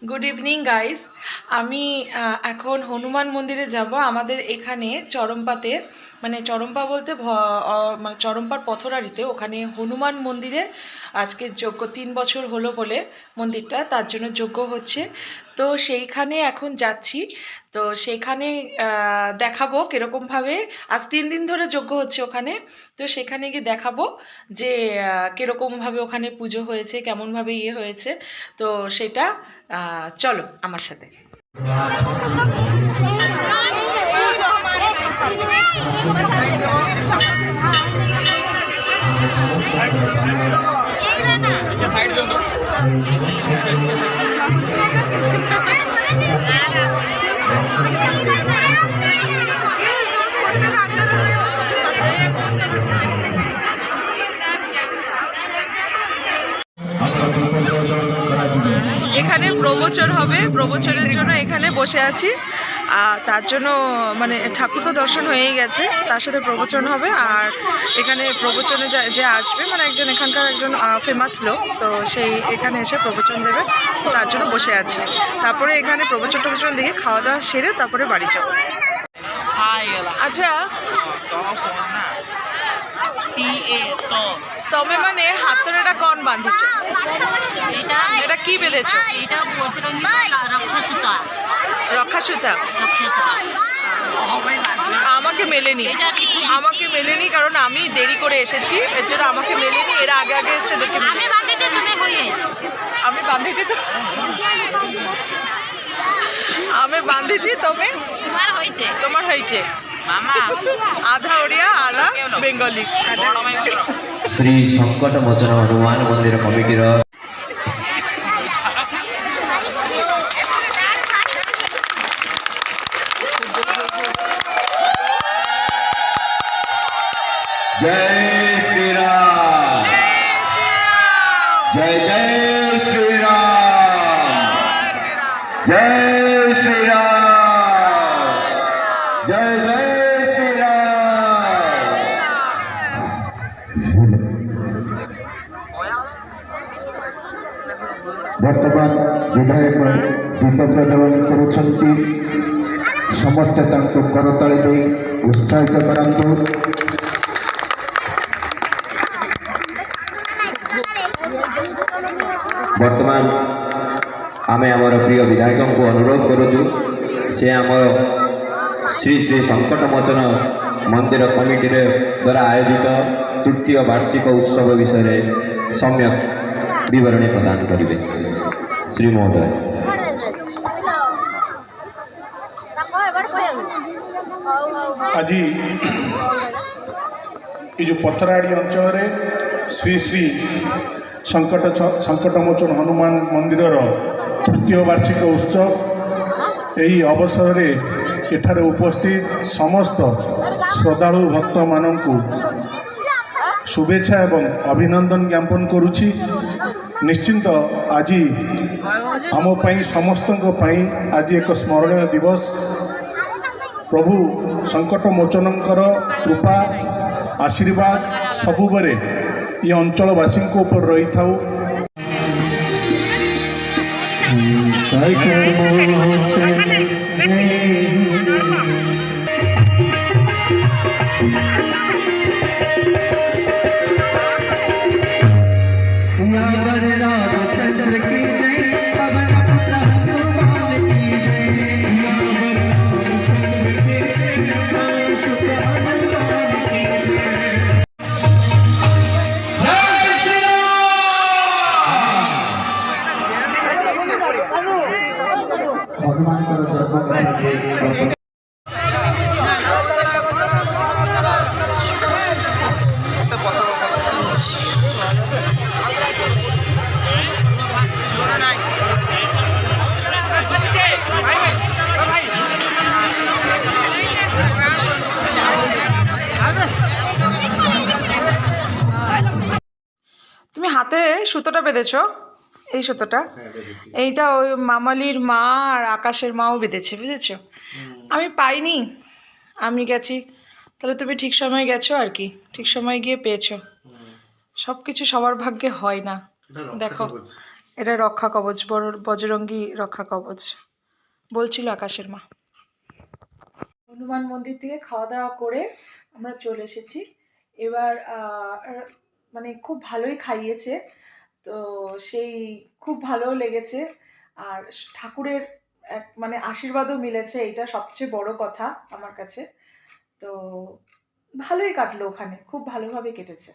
Good evening guys. আমি এখন হনুমান মন্দিরে যাব। আমাদের এখানে চরমপাতে, মানে চরমপা বলতে মানে চরমপার পথরারিতে, ওখানে হনুমান মন্দিরে আজকে যজ্ঞ 3 বছর হলো বলে মন্দিরটা, তার জন্য যজ্ঞ হচ্ছে। তো সেইখানে এখন যাচ্ছি। তো সেখানে দেখাবো কীরকমভাবে, আজ 3 দিন ধরে যজ্ঞ হচ্ছে ওখানে। তো সেখানে গিয়ে দেখাবো যে কীরকমভাবে ওখানে পুজো হয়েছে, কেমনভাবে হয়েছে। তো সেটা চলো আমার সাথে। এখানে প্রবচন হবে, প্রবচনের জন্য এখানে বসে আছি। তার জন্য মানে ঠাকুর তো দর্শন হয়েই গেছে, তার সাথে প্রবচন হবে। আর এখানে প্রবচনে যে আসবে, মানে একজন এখানকার একজন ফেমাস লোক, তো সেই এখানে এসে প্রবচন দেবে, তার জন্য বসে আছি। তারপরে এখানে প্রবচন দেখে খাওয়া দাওয়া সেরে তারপরে বাড়ি যাবো। আচ্ছা, তবে মানে হাতের এটা কন বাঁধিছ? এটা কি বেঁধেছ? এটা বজরঙ্গী রক্ষা সুতা। রক্ষা সুতা? আমাকে মেলেনি, আমাকে মেলেনি, কারণ আমি দেরি করে এসেছি, এর জন্য আমাকে মেলেনি। এরা আগে আগে এসছে দেখে আমি বাঁধেছি। তো আমি বাঁধেছি, তবে তোমার হয়েছে। আধা ওড়িয়া আধা বেঙ্গলি। শ্রী সংকট মোচন হনুমান মন্দির কমিটির জয় শ্রীরাম, জয় জয় শ্রীরাম, জয় শ্রীরাম, জয় জয় বর্তমান বিধায়ক দীপ প্রজ্বলন করুଛନ୍ତି, ସମସ୍ତେ ତାଙ୍କୁ କରତାଳି ଦେଇ ଉତ୍ସାହିତ କରାନ୍ତୁ। ବର୍ତ୍ତମାନ ଆମେ ଆମର ପ୍ରିୟ ବିଧାୟକଙ୍କୁ ଅନୁରୋଧ କରୁଛୁ, ସେ ଆମର ଶ୍ରୀ ଶ୍ରୀ ସଂକଟ ମୋଚନ ମନ୍ଦିର କମିଟିର ଦ୍ୱାରା ଆୟୋଜିତ ତୃତୀୟ ବାର୍ଷିକ ଉତ୍ସବ ବିଷୟରେ ସମ୍ୟକ ବିବରଣୀ ପ୍ରଦାନ କରିବେ। ଶ୍ରୀ ମହୋଦୟ। आज ये जो पथराड़ी अंचल श्री श्री संकट मोचन हनुमान मंदिर तृतीय वार्षिक उत्सव, यही अवसर में एठारे उपस्थित समस्त श्रद्धालु भक्त मानक शुभेच्छा एवं अभिनंदन ज्ञापन करुछि। निश्चिंत आज आम समस्त आज एक स्मरणीय दिवस। प्रभु संकट मोचनकर कृपा आशीर्वाद सबुबरे ये अंचलवासी ऊपर रही था। তুমি হাতে সুতোটা বেঁধেছ? এই সুতোটা, এইটা ওই মামালির মা আর আকাশের মাও বেঁধেছে, বুঝেছো? আমি পাইনি, আমি গেছি। তাহলে তুমি ঠিক সময় গেছো আর কি, ঠিক সময় গিয়ে পেয়েছো। সব কিছু সবার ভাগ্যে হয় না। দেখো, এটা রক্ষা কবচ, বজরঙ্গী রক্ষা কবচ বলছিল আকাশের মা। হনুমান মন্দির থেকে খাওয়া দাওয়া করে আমরা চলে এসেছি। এবার মানে খুব ভালোই খাইয়েছে, তো সেই খুব ভালো লেগেছে। আর ঠাকুরের এক মানে আশীর্বাদও মিলেছে, এইটা সবচেয়ে বড় কথা আমার কাছে। তো ভালোই কাটলো ওখানে, খুব ভালোভাবে কেটেছে।